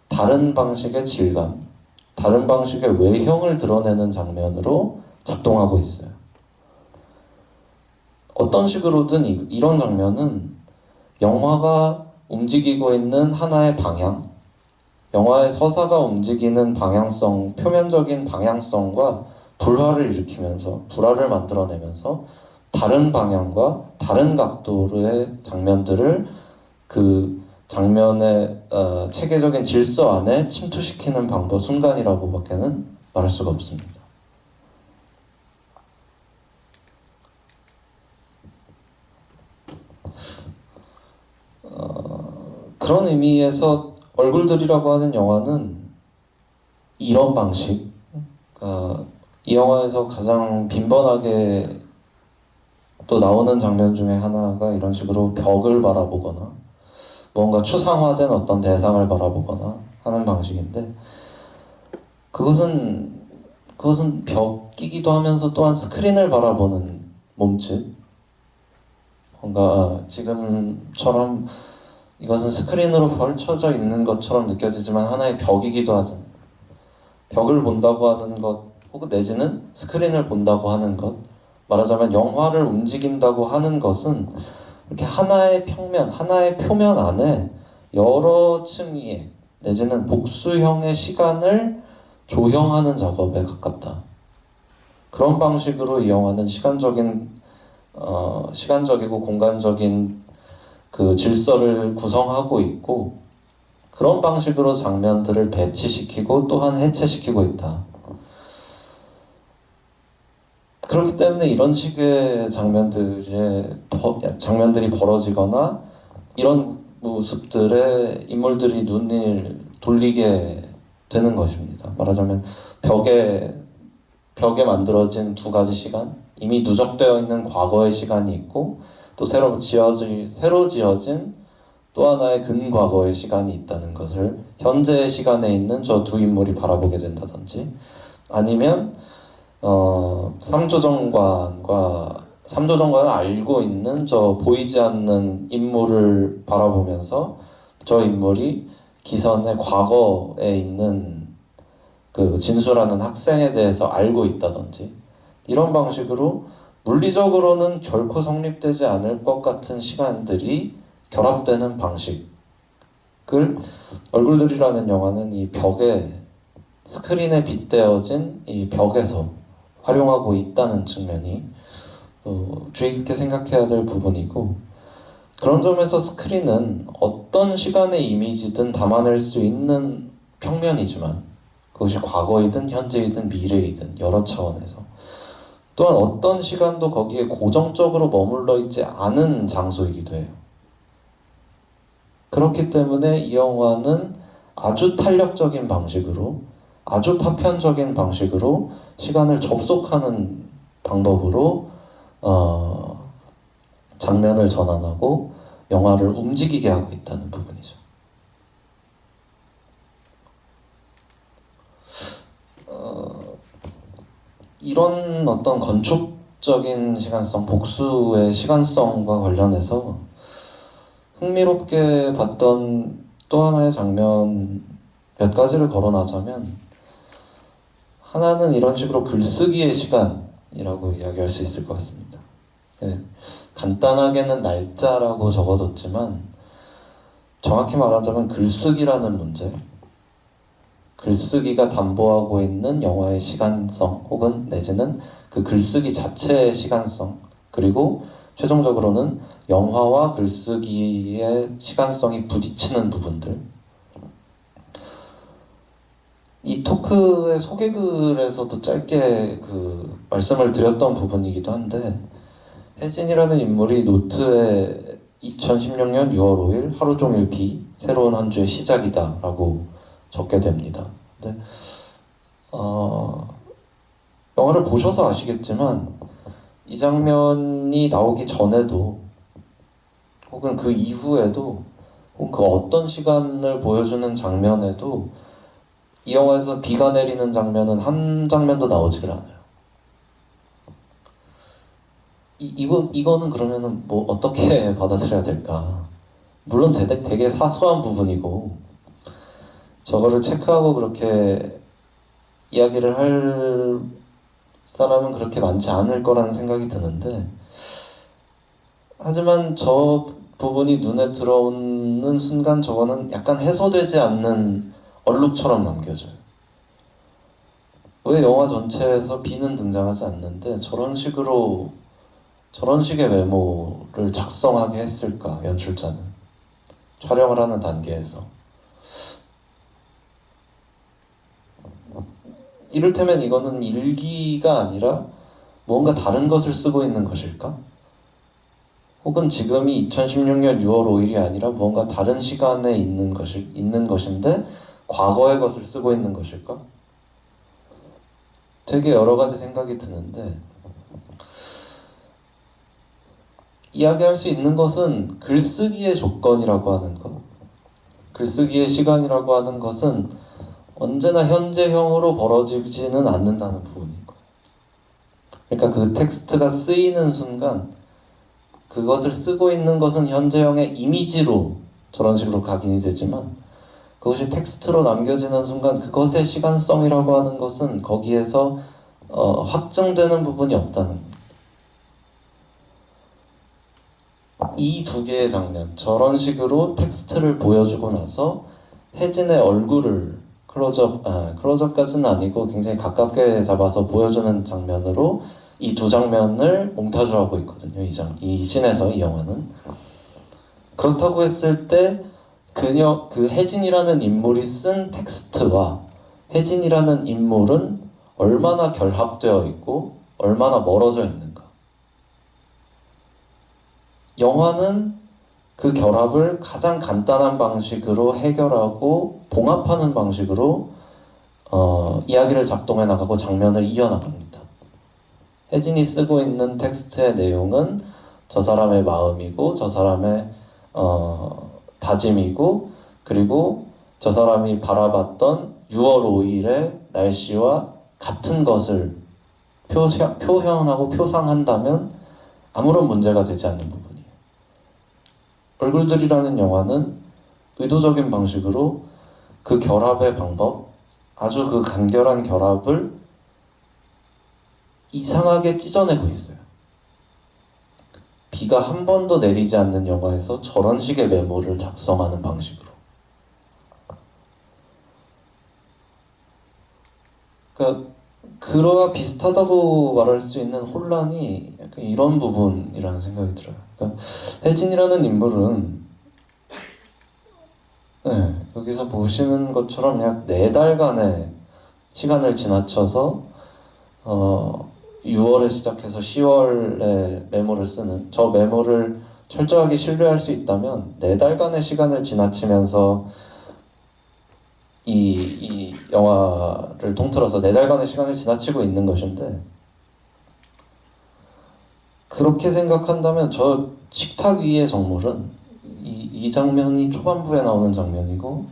다른 방식의 질감, 다른 방식의 외형을 드러내는 장면으로 작동하고 있어요. 어떤 식으로든 이런 장면은 영화가 움직이고 있는 하나의 방향, 영화의 서사가 움직이는 방향성, 표면적인 방향성과 불화를 만들어내면서 다른 방향과 다른 각도의 장면들을 그 장면의 체계적인 질서 안에 침투시키는 순간이라고밖에는 말할 수가 없습니다. 그런 의미에서 얼굴들이라고 하는 영화는 이런 방식, 이 영화에서 가장 빈번하게 또 나오는 장면 중에 하나가 이런 식으로 벽을 바라보거나 뭔가 추상화된 어떤 대상을 바라보거나 하는 방식인데 그것은 벽이기도 하면서 또한 스크린을 바라보는 몸짓, 뭔가 지금처럼 이것은 스크린으로 펼쳐져 있는 것처럼 느껴지지만 하나의 벽이기도 하잖아요. 벽을 본다고 하는 것 혹은 내지는 스크린을 본다고 하는 것, 말하자면 영화를 움직인다고 하는 것은 이렇게 하나의 평면, 하나의 표면 안에 여러 층의 내지는 복수형의 시간을 조형하는 작업에 가깝다. 그런 방식으로 이 영화는 시간적이고 공간적인 그 질서를 구성하고 있고, 그런 방식으로 장면들을 배치시키고 또한 해체시키고 있다. 그렇기 때문에 이런 식의 장면들이 벌어지거나 이런 모습들에 인물들이 눈을 돌리게 되는 것입니다. 말하자면 벽에 만들어진 두 가지 시간, 이미 누적되어 있는 과거의 시간이 있고 또 새로 지어진 또 하나의 근과거의 시간이 있다는 것을 현재의 시간에 있는 저 두 인물이 바라보게 된다든지, 아니면 삼조정관을 알고 있는 저 보이지 않는 인물을 바라보면서 저 인물이 기선의 과거에 있는 그 진수라는 학생에 대해서 알고 있다든지, 이런 방식으로 물리적으로는 결코 성립되지 않을 것 같은 시간들이 결합되는 방식을 얼굴들이라는 영화는 이 스크린에 빗대어진 이 벽에서 활용하고 있다는 측면이 주의 깊게 생각해야 될 부분이고, 그런 점에서 스크린은 어떤 시간의 이미지든 담아낼 수 있는 평면이지만, 그것이 과거이든 현재이든 미래이든 여러 차원에서, 또한 어떤 시간도 거기에 고정적으로 머물러 있지 않은 장소이기도 해요. 그렇기 때문에 이 영화는 아주 탄력적인 방식으로, 아주 파편적인 방식으로 시간을 접속하는 방법으로 장면을 전환하고 영화를 움직이게 하고 있다는 부분이죠. 이런 어떤 건축적인 시간성, 복수의 시간성과 관련해서 흥미롭게 봤던 또 하나의 장면 몇 가지를 거론하자면, 하나는 이런 식으로 글쓰기의 시간이라고 이야기할 수 있을 것 같습니다. 간단하게는 날짜라고 적어뒀지만 정확히 말하자면 글쓰기라는 문제, 글쓰기가 담보하고 있는 영화의 시간성 혹은 내지는 그 글쓰기 자체의 시간성, 그리고 최종적으로는 영화와 글쓰기의 시간성이 부딪히는 부분들, 이 토크의 소개글에서도 짧게 말씀을 드렸던 부분이기도 한데, 혜진이라는 인물이 노트에 2016년 6월 5일 하루 종일 비, 새로운 한 주의 시작이다 라고 적게 됩니다. 근데 영화를 보셔서 아시겠지만 이 장면이 나오기 전에도 혹은 그 이후에도 혹은 그 어떤 시간을 보여주는 장면에도 이 영화에서 비가 내리는 장면은 한 장면도 나오질 않아요. 이거는 그러면은 뭐 어떻게 받아들여야 될까? 물론 되게 사소한 부분이고 저거를 체크하고 그렇게 이야기를 할 사람은 그렇게 많지 않을 거라는 생각이 드는데, 하지만 저 부분이 눈에 들어오는 순간 저거는 약간 해소되지 않는 얼룩처럼 남겨져요. 왜 영화 전체에서 비는 등장하지 않는데 저런 식의 메모를 작성하게 했을까, 연출자는 촬영을 하는 단계에서. 이를테면 이거는 일기가 아니라 무언가 다른 것을 쓰고 있는 것일까? 혹은 지금이 2016년 6월 5일이 아니라 무언가 다른 시간에 있는 것인데 과거의 것을 쓰고 있는 것일까? 되게 여러 가지 생각이 드는데, 이야기할 수 있는 것은 글쓰기의 조건이라고 하는 것, 글쓰기의 시간이라고 하는 것은 언제나 현재형으로 벌어지지는 않는다는 부분인 거예요. 그러니까 그 텍스트가 쓰이는 순간 그것을 쓰고 있는 것은 현재형의 이미지로 저런 식으로 각인이 되지만, 그것이 텍스트로 남겨지는 순간 그것의 시간성이라고 하는 것은 거기에서 확증되는 부분이 없다는 거예요. 이 두 개의 장면, 저런 식으로 텍스트를 보여주고 나서 혜진의 얼굴을 클로즈업까지는 아니고 굉장히 가깝게 잡아서 보여주는 장면으로 이 두 장면을 몽타주하고 있거든요. 이 씬에서 이 영화는. 그렇다고 했을 때 그 혜진이라는 인물이 쓴 텍스트와 혜진이라는 인물은 얼마나 결합되어 있고 얼마나 멀어져 있는가. 영화는 그 결합을 가장 간단한 방식으로 해결하고 봉합하는 방식으로 이야기를 작동해 나가고 장면을 이어나갑니다. 혜진이 쓰고 있는 텍스트의 내용은 저 사람의 마음이고 저 사람의 다짐이고 그리고 저 사람이 바라봤던 6월 5일의 날씨와 같은 것을 표현하고 표상한다면 아무런 문제가 되지 않는 부분이에요. 얼굴들이라는 영화는 의도적인 방식으로 그 결합의 방법, 아주 그 간결한 결합을 이상하게 찢어내고 있어요. 비가 한 번도 내리지 않는 영화에서 저런 식의 메모를 작성하는 방식으로. 그러와 비슷하다고 말할 수 있는 혼란이 약간 이런 부분이라는 생각이 들어요. 혜진이라는 인물은 여기서 보시는 것처럼 약 4달간의 시간을 지나쳐서 6월에 시작해서 10월에 메모를 쓰는, 저 메모를 철저하게 신뢰할 수 있다면 4달간의 시간을 지나치면서 이 영화를 통틀어서 4달간의 시간을 지나치고 있는 것인데, 그렇게 생각한다면 저 식탁 위의 정물은 이 장면이 초반부에 나오는 장면이고,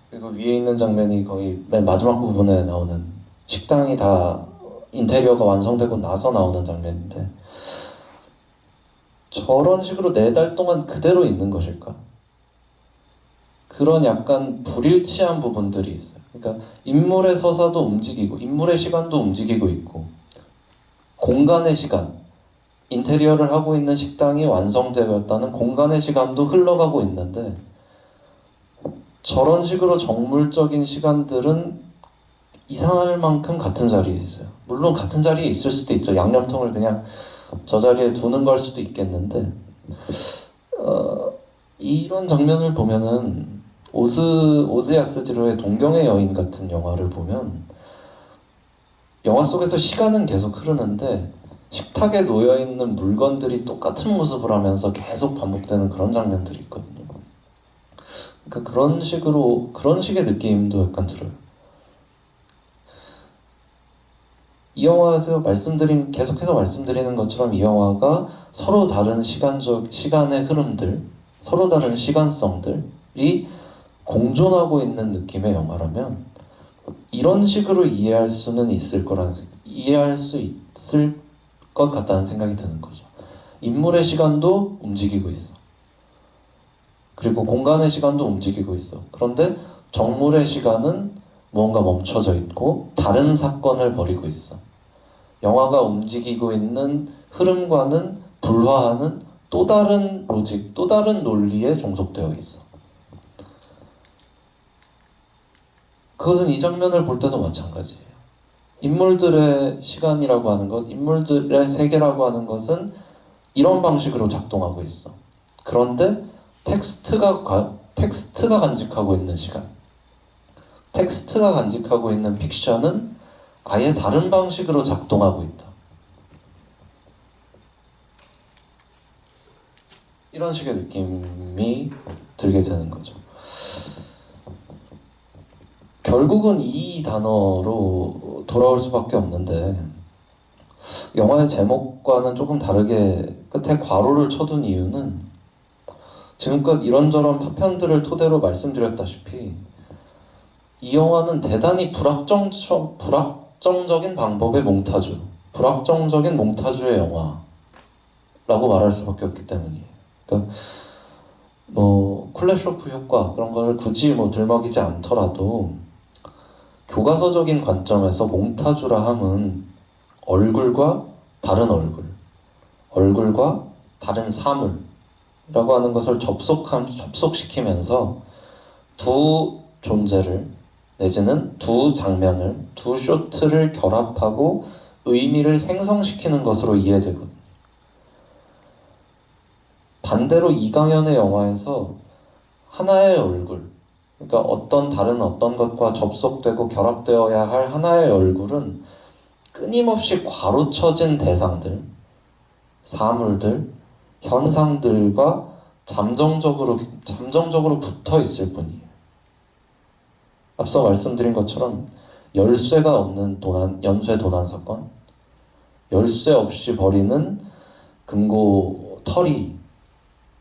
그리고 위에 있는 장면이 거의 맨 마지막 부분에 나오는, 식당이 다 인테리어가 완성되고 나서 나오는 장면인데, 저런 식으로 4달 동안 그대로 있는 것일까? 그런 약간 불일치한 부분들이 있어요. 그러니까 인물의 서사도 움직이고 인물의 시간도 움직이고 있고 공간의 시간, 인테리어를 하고 있는 식당이 완성되었다는 공간의 시간도 흘러가고 있는데, 저런 식으로 정물적인 시간들은 이상할 만큼 같은 자리에 있어요. 물론 같은 자리에 있을 수도 있죠. 양념통을 그냥 저 자리에 두는 걸 수도 있겠는데, 이런 장면을 보면은 오즈야스지로의 동경의 여인 같은 영화를 보면 영화 속에서 시간은 계속 흐르는데 식탁에 놓여있는 물건들이 똑같은 모습을 하면서 계속 반복되는 그런 장면들이 있거든요. 그러니까 그런 식의 느낌도 약간 들어요. 이 영화에서 계속해서 말씀드리는 것처럼 이 영화가 서로 다른 시간의 흐름들, 서로 다른 시간성들이 공존하고 있는 느낌의 영화라면 이런 식으로 이해할 수 있을 것 같다는 생각이 드는 거죠. 인물의 시간도 움직이고 있어. 그리고 공간의 시간도 움직이고 있어. 그런데 정물의 시간은 무언가 멈춰져 있고 다른 사건을 벌이고 있어. 영화가 움직이고 있는 흐름과는 불화하는 또 다른 로직, 또 다른 논리에 종속되어 있어. 그것은 이 장면을 볼 때도 마찬가지예요. 인물들의 시간이라고 하는 것, 인물들의 세계라고 하는 것은 이런 방식으로 작동하고 있어. 그런데 텍스트가 간직하고 있는 시간, 텍스트가 간직하고 있는 픽션은 아예 다른 방식으로 작동하고 있다. 이런 식의 느낌이 들게 되는 거죠. 결국은 이 단어로 돌아올 수밖에 없는데, 영화의 제목과는 조금 다르게 끝에 괄호를 쳐둔 이유는 지금껏 이런저런 파편들을 토대로 말씀드렸다시피 이 영화는 대단히 불확정적인 방법의 몽타주, 불확정적인 몽타주의 영화라고 말할 수밖에 없기 때문이에요. 그러니까 쿨레쇼프 효과 그런 걸 굳이 들먹이지 않더라도 교과서적인 관점에서 몽타주라 함은 얼굴과 다른 얼굴, 얼굴과 다른 사물, 하는 것을 접속시키면서 두 존재를 내지는 두 장면을, 두 쇼트를 결합하고 의미를 생성시키는 것으로 이해되거든요. 반대로 이강연의 영화에서 하나의 얼굴, 그러니까 다른 어떤 것과 접속되고 결합되어야 할 하나의 얼굴은 끊임없이 과로쳐진 대상들, 사물들, 현상들과 잠정적으로 붙어 있을 뿐이에요. 앞서 말씀드린 것처럼 열쇠가 없는 연쇄 도난 사건, 열쇠 없이 버리는 금고 털이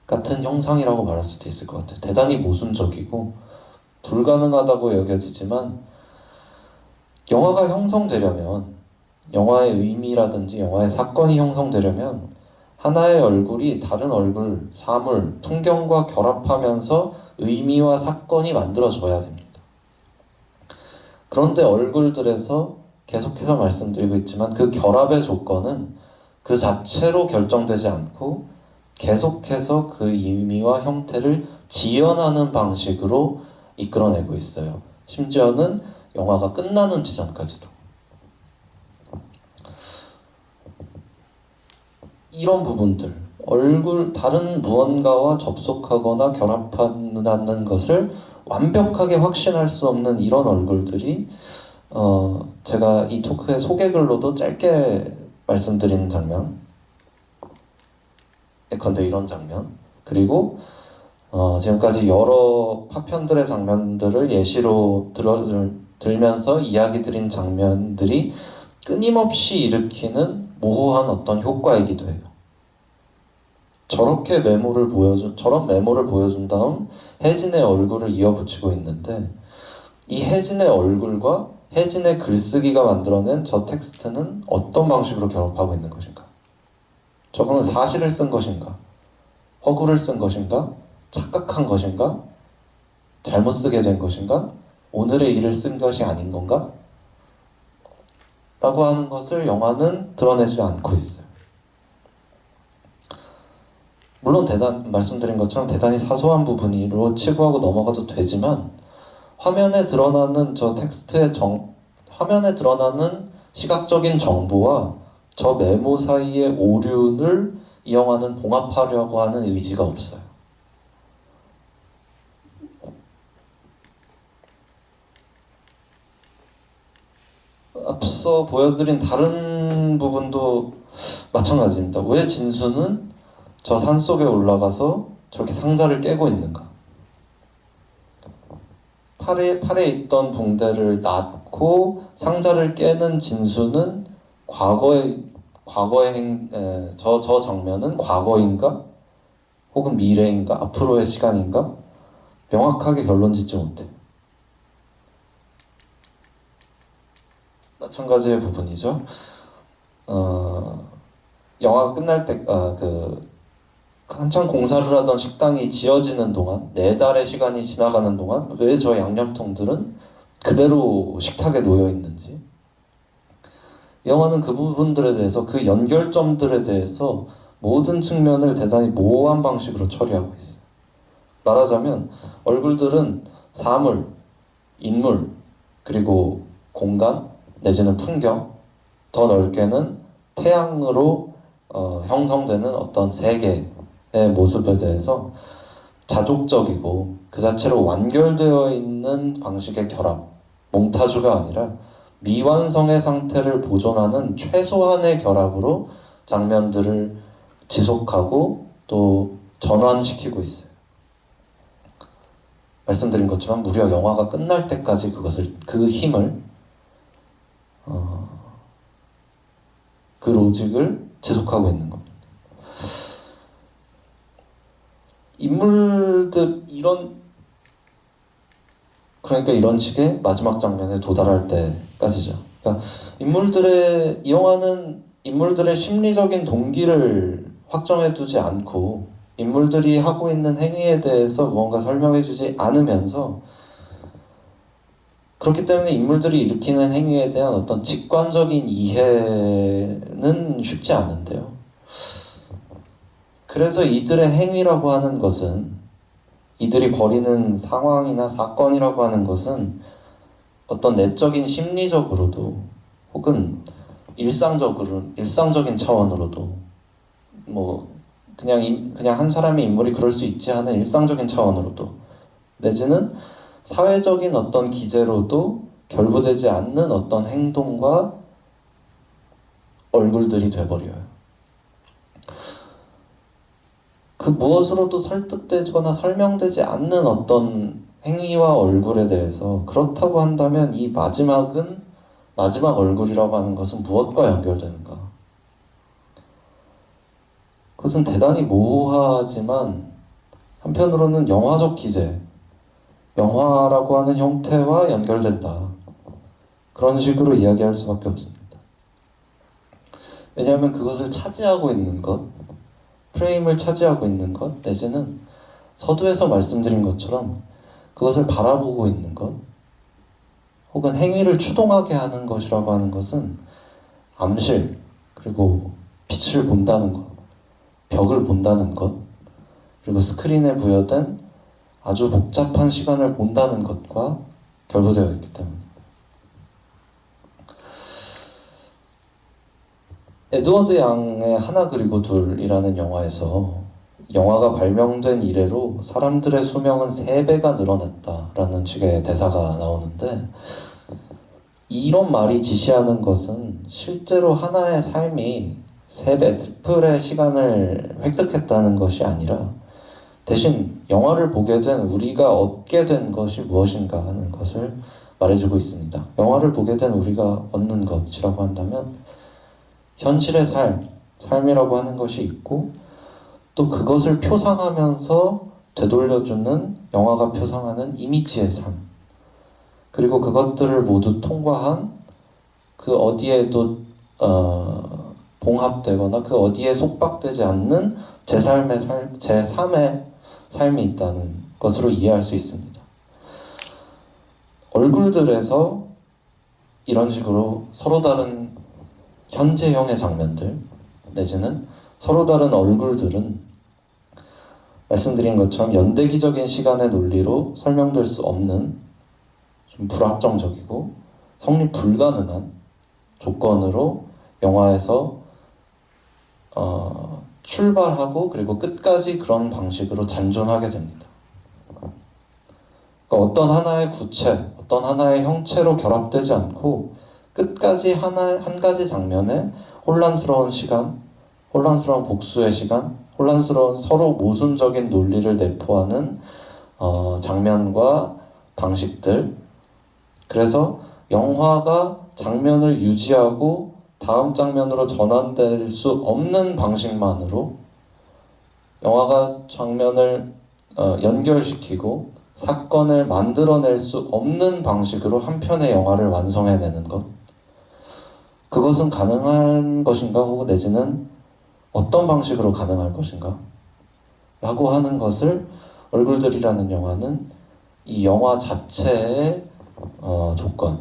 같은 형상이라고 말할 수도 있을 것 같아요. 대단히 모순적이고 불가능하다고 여겨지지만 영화가 형성되려면, 영화의 의미라든지 영화의 사건이 형성되려면 하나의 얼굴이 다른 얼굴, 사물, 풍경과 결합하면서 의미와 사건이 만들어져야 됩니다. 그런데 얼굴들에서 계속해서 말씀드리고 있지만 그 결합의 조건은 그 자체로 결정되지 않고 계속해서 그 의미와 형태를 지연하는 방식으로 이끌어내고 있어요. 심지어는 영화가 끝나는 지점까지도. 이런 부분들, 다른 무언가와 접속하거나 결합한다는 것을 완벽하게 확신할 수 없는 이런 얼굴들이 제가 이 토크의 소개글로도 짧게 말씀드리는 장면, 예컨대 이런 장면, 그리고 지금까지 여러 파편들의 장면들을 예시로 들면서 이야기 드린 장면들이 끊임없이 일으키는 모호한 어떤 효과이기도 해요. 저런 메모를 보여준 다음 혜진의 얼굴을 이어붙이고 있는데 이 혜진의 얼굴과 혜진의 글쓰기가 만들어낸 저 텍스트는 어떤 방식으로 결합하고 있는 것인가? 저거는 사실을 쓴 것인가? 허구를 쓴 것인가? 착각한 것인가? 잘못 쓰게 된 것인가? 오늘의 일을 쓴 것이 아닌 건가? 라고 하는 것을 영화는 드러내지 않고 있어요. 물론 말씀드린 것처럼 대단히 사소한 부분으로 치부하고 넘어가도 되지만 화면에 드러나는 화면에 드러나는 시각적인 정보와 저 메모 사이의 오류를 이 영화는 봉합하려고 하는 의지가 없어요. 앞서 보여드린 다른 부분도 마찬가지입니다. 왜 진수는 저 산속에 올라가서 저렇게 상자를 깨고 있는가? 팔에 있던 붕대를 놔고 상자를 깨는 진수는 저 장면은 과거인가? 혹은 미래인가? 앞으로의 시간인가? 명확하게 결론 짓지 못해. 마찬가지의 부분이죠. 영화가 끝날 때, 한창 공사를 하던 식당이 지어지는 동안, 4달의 시간이 지나가는 동안 왜 저 양념통들은 그대로 식탁에 놓여 있는지, 이 영화는 그 부분들에 대해서, 그 연결점들에 대해서 모든 측면을 대단히 모호한 방식으로 처리하고 있어요. 말하자면 얼굴들은 사물, 인물, 그리고 공간 내지는 풍경, 더 넓게는 태양으로 형성되는 어떤 세계의 모습에 대해서 자족적이고 그 자체로 완결되어 있는 방식의 결합, 몽타주가 아니라 미완성의 상태를 보존하는 최소한의 결합으로 장면들을 지속하고 또 전환시키고 있어요. 말씀드린 것처럼 무려 영화가 끝날 때까지 그 힘을, 그 로직을 지속하고 있는 겁니다. 인물들 그러니까 이런 식의 마지막 장면에 도달할 때까지죠. 그러니까 이 영화는 인물들의 심리적인 동기를 확정해두지 않고 인물들이 하고 있는 행위에 대해서 무언가 설명해주지 않으면서, 그렇기 때문에 인물들이 일으키는 행위에 대한 어떤 직관적인 이해는 쉽지 않은데요. 그래서 이들의 행위라고 하는 것은, 이들이 벌이는 상황이나 사건이라고 하는 것은 어떤 내적인 심리적으로도 혹은 일상적인 차원으로도 뭐 그냥 한 사람의 인물이 그럴 수 있지 하는 일상적인 차원으로도 내지는 사회적인 어떤 기제로도 결부되지 않는 어떤 행동과 얼굴들이 돼버려요. 그 무엇으로도 설득되거나 설명되지 않는 어떤 행위와 얼굴에 대해서 그렇다고 한다면 이 마지막 얼굴이라고 하는 것은 무엇과 연결되는가? 그것은 대단히 모호하지만 한편으로는 영화적 기제, 영화라고 하는 형태와 연결된다. 그런 식으로 이야기할 수밖에 없습니다. 왜냐하면 그것을 차지하고 있는 것, 프레임을 차지하고 있는 것, 내지는 서두에서 말씀드린 것처럼 그것을 바라보고 있는 것, 혹은 행위를 추동하게 하는 것이라고 하는 것은 암실, 그리고 빛을 본다는 것, 벽을 본다는 것, 그리고 스크린에 부여된 아주 복잡한 시간을 본다는 것과 결부되어 있기 때문입니다. 에드워드 양의 하나 그리고 둘이라는 영화에서 영화가 발명된 이래로 사람들의 수명은 3배가 늘어났다라는 식의 대사가 나오는데, 이런 말이 지시하는 것은 실제로 하나의 삶이 3배, 트리플의 시간을 획득했다는 것이 아니라 대신 영화를 보게 된 우리가 얻게 된 것이 무엇인가 하는 것을 말해주고 있습니다. 영화를 보게 된 우리가 얻는 것이라고 한다면 현실의 삶이라고 하는 것이 있고, 또 그것을 표상하면서 되돌려주는 영화가 표상하는 이미지의 삶, 그리고 그것들을 모두 통과한 그 어디에도 봉합되거나 그 어디에 속박되지 않는 제3의 삶이 있다는 것으로 이해할 수 있습니다. 얼굴들에서 이런 식으로 서로 다른 현재형의 장면들, 내지는 서로 다른 얼굴들은 말씀드린 것처럼 연대기적인 시간의 논리로 설명될 수 없는 좀 불확정적이고 성립 불가능한 조건으로 영화에서 출발하고 그리고 끝까지 그런 방식으로 잔존하게 됩니다. 그러니까 어떤 하나의 구체, 어떤 하나의 형체로 결합되지 않고 끝까지 한 가지 장면에 혼란스러운 시간, 혼란스러운 복수의 시간, 혼란스러운 서로 모순적인 논리를 내포하는 장면과 방식들. 그래서 영화가 장면을 유지하고 다음 장면으로 전환될 수 없는 방식만으로 영화가 장면을 연결시키고 사건을 만들어낼 수 없는 방식으로 한 편의 영화를 완성해내는 것, 그것은 가능한 것인가, 혹은 내지는 어떤 방식으로 가능할 것인가 라고 하는 것을 얼굴들이라는 영화는 이 영화 자체의 조건,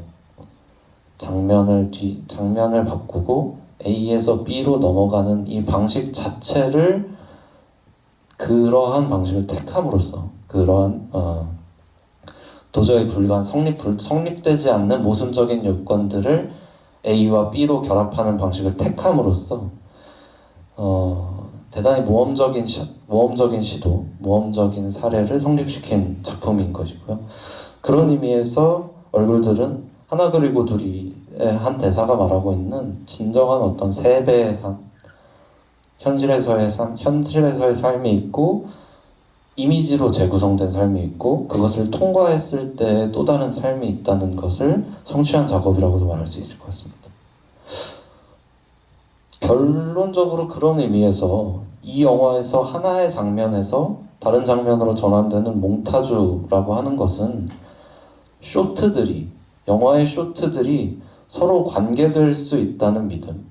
장면을 바꾸고 A에서 B로 넘어가는 이 방식 자체를, 그러한 방식을 택함으로써 그러한 도저히 성립되지 않는 모순적인 요건들을 A와 B로 결합하는 방식을 택함으로써 대단히 모험적인 시도, 모험적인 사례를 성립시킨 작품인 것이고요. 그런 의미에서 얼굴들은 하나 그리고 둘이의 한 대사가 말하고 있는 진정한 어떤 3배의 삶, 현실에서의 삶이 있고 이미지로 재구성된 삶이 있고 그것을 통과했을 때 또 다른 삶이 있다는 것을 성취한 작업이라고도 말할 수 있을 것 같습니다. 결론적으로 그런 의미에서 이 영화에서 하나의 장면에서 다른 장면으로 전환되는 몽타주라고 하는 것은 영화의 쇼트들이 서로 관계될 수 있다는 믿음,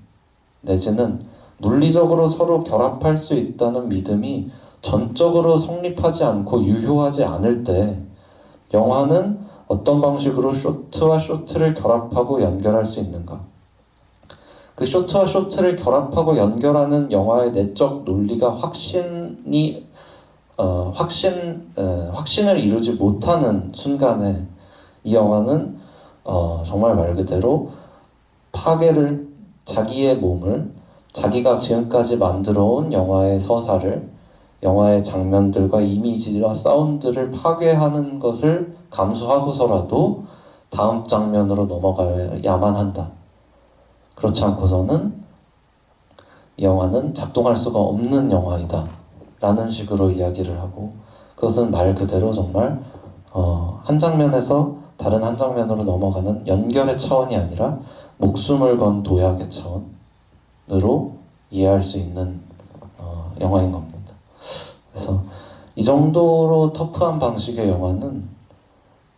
내지는 물리적으로 서로 결합할 수 있다는 믿음이 전적으로 성립하지 않고 유효하지 않을 때 영화는 어떤 방식으로 쇼트와 쇼트를 결합하고 연결할 수 있는가, 그 쇼트와 쇼트를 결합하고 연결하는 영화의 내적 논리가 확신을 이루지 못하는 순간에 이 영화는 정말 말 그대로 파괴를, 자기의 몸을, 자기가 지금까지 만들어온 영화의 서사를, 영화의 장면들과 이미지와 사운드를 파괴하는 것을 감수하고서라도 다음 장면으로 넘어가야만 한다. 그렇지 않고서는 이 영화는 작동할 수가 없는 영화이다 라는 식으로 이야기를 하고, 그것은 말 그대로 정말 한 장면에서 다른 한 장면으로 넘어가는 연결의 차원이 아니라 목숨을 건 도약의 차원으로 이해할 수 있는 영화인 겁니다. 그래서 이 정도로 터프한 방식의 영화는,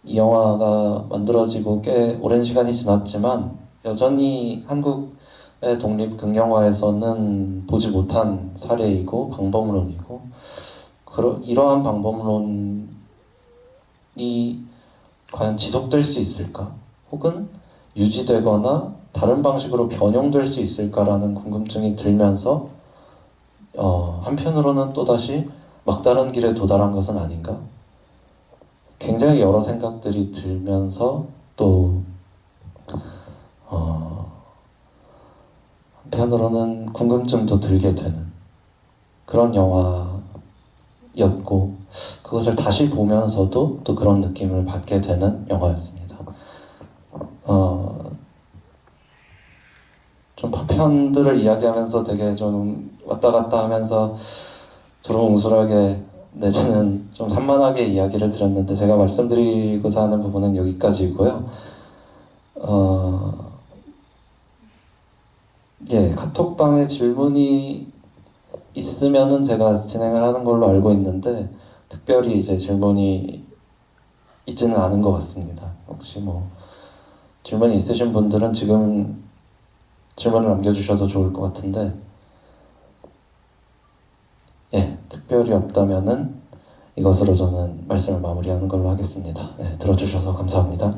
이 영화가 만들어지고 꽤 오랜 시간이 지났지만 여전히 한국의 독립 극영화에서는 보지 못한 사례이고 방법론이고, 이러한 방법론이 과연 지속될 수 있을까? 혹은 유지되거나 다른 방식으로 변형될 수 있을까라는 궁금증이 들면서 한편으로는 또다시 막다른 길에 도달한 것은 아닌가? 굉장히 여러 생각들이 들면서 또 한편으로는 궁금증도 들게 되는 그런 영화였고, 그것을 다시 보면서도 또 그런 느낌을 받게 되는 영화였습니다. 좀 파편들을 이야기하면서 되게 좀 왔다 갔다 하면서 두루뭉술하게 내지는 좀 산만하게 이야기를 드렸는데, 제가 말씀드리고자 하는 부분은 여기까지고요. 카톡방에 질문이 있으면은 제가 진행을 하는 걸로 알고 있는데, 특별히 이제 질문이 있지는 않은 것 같습니다. 혹시 뭐 질문이 있으신 분들은 지금 질문을 남겨주셔도 좋을 것 같은데, 특별히 없다면은 이것으로 저는 말씀을 마무리하는 걸로 하겠습니다. 들어주셔서 감사합니다.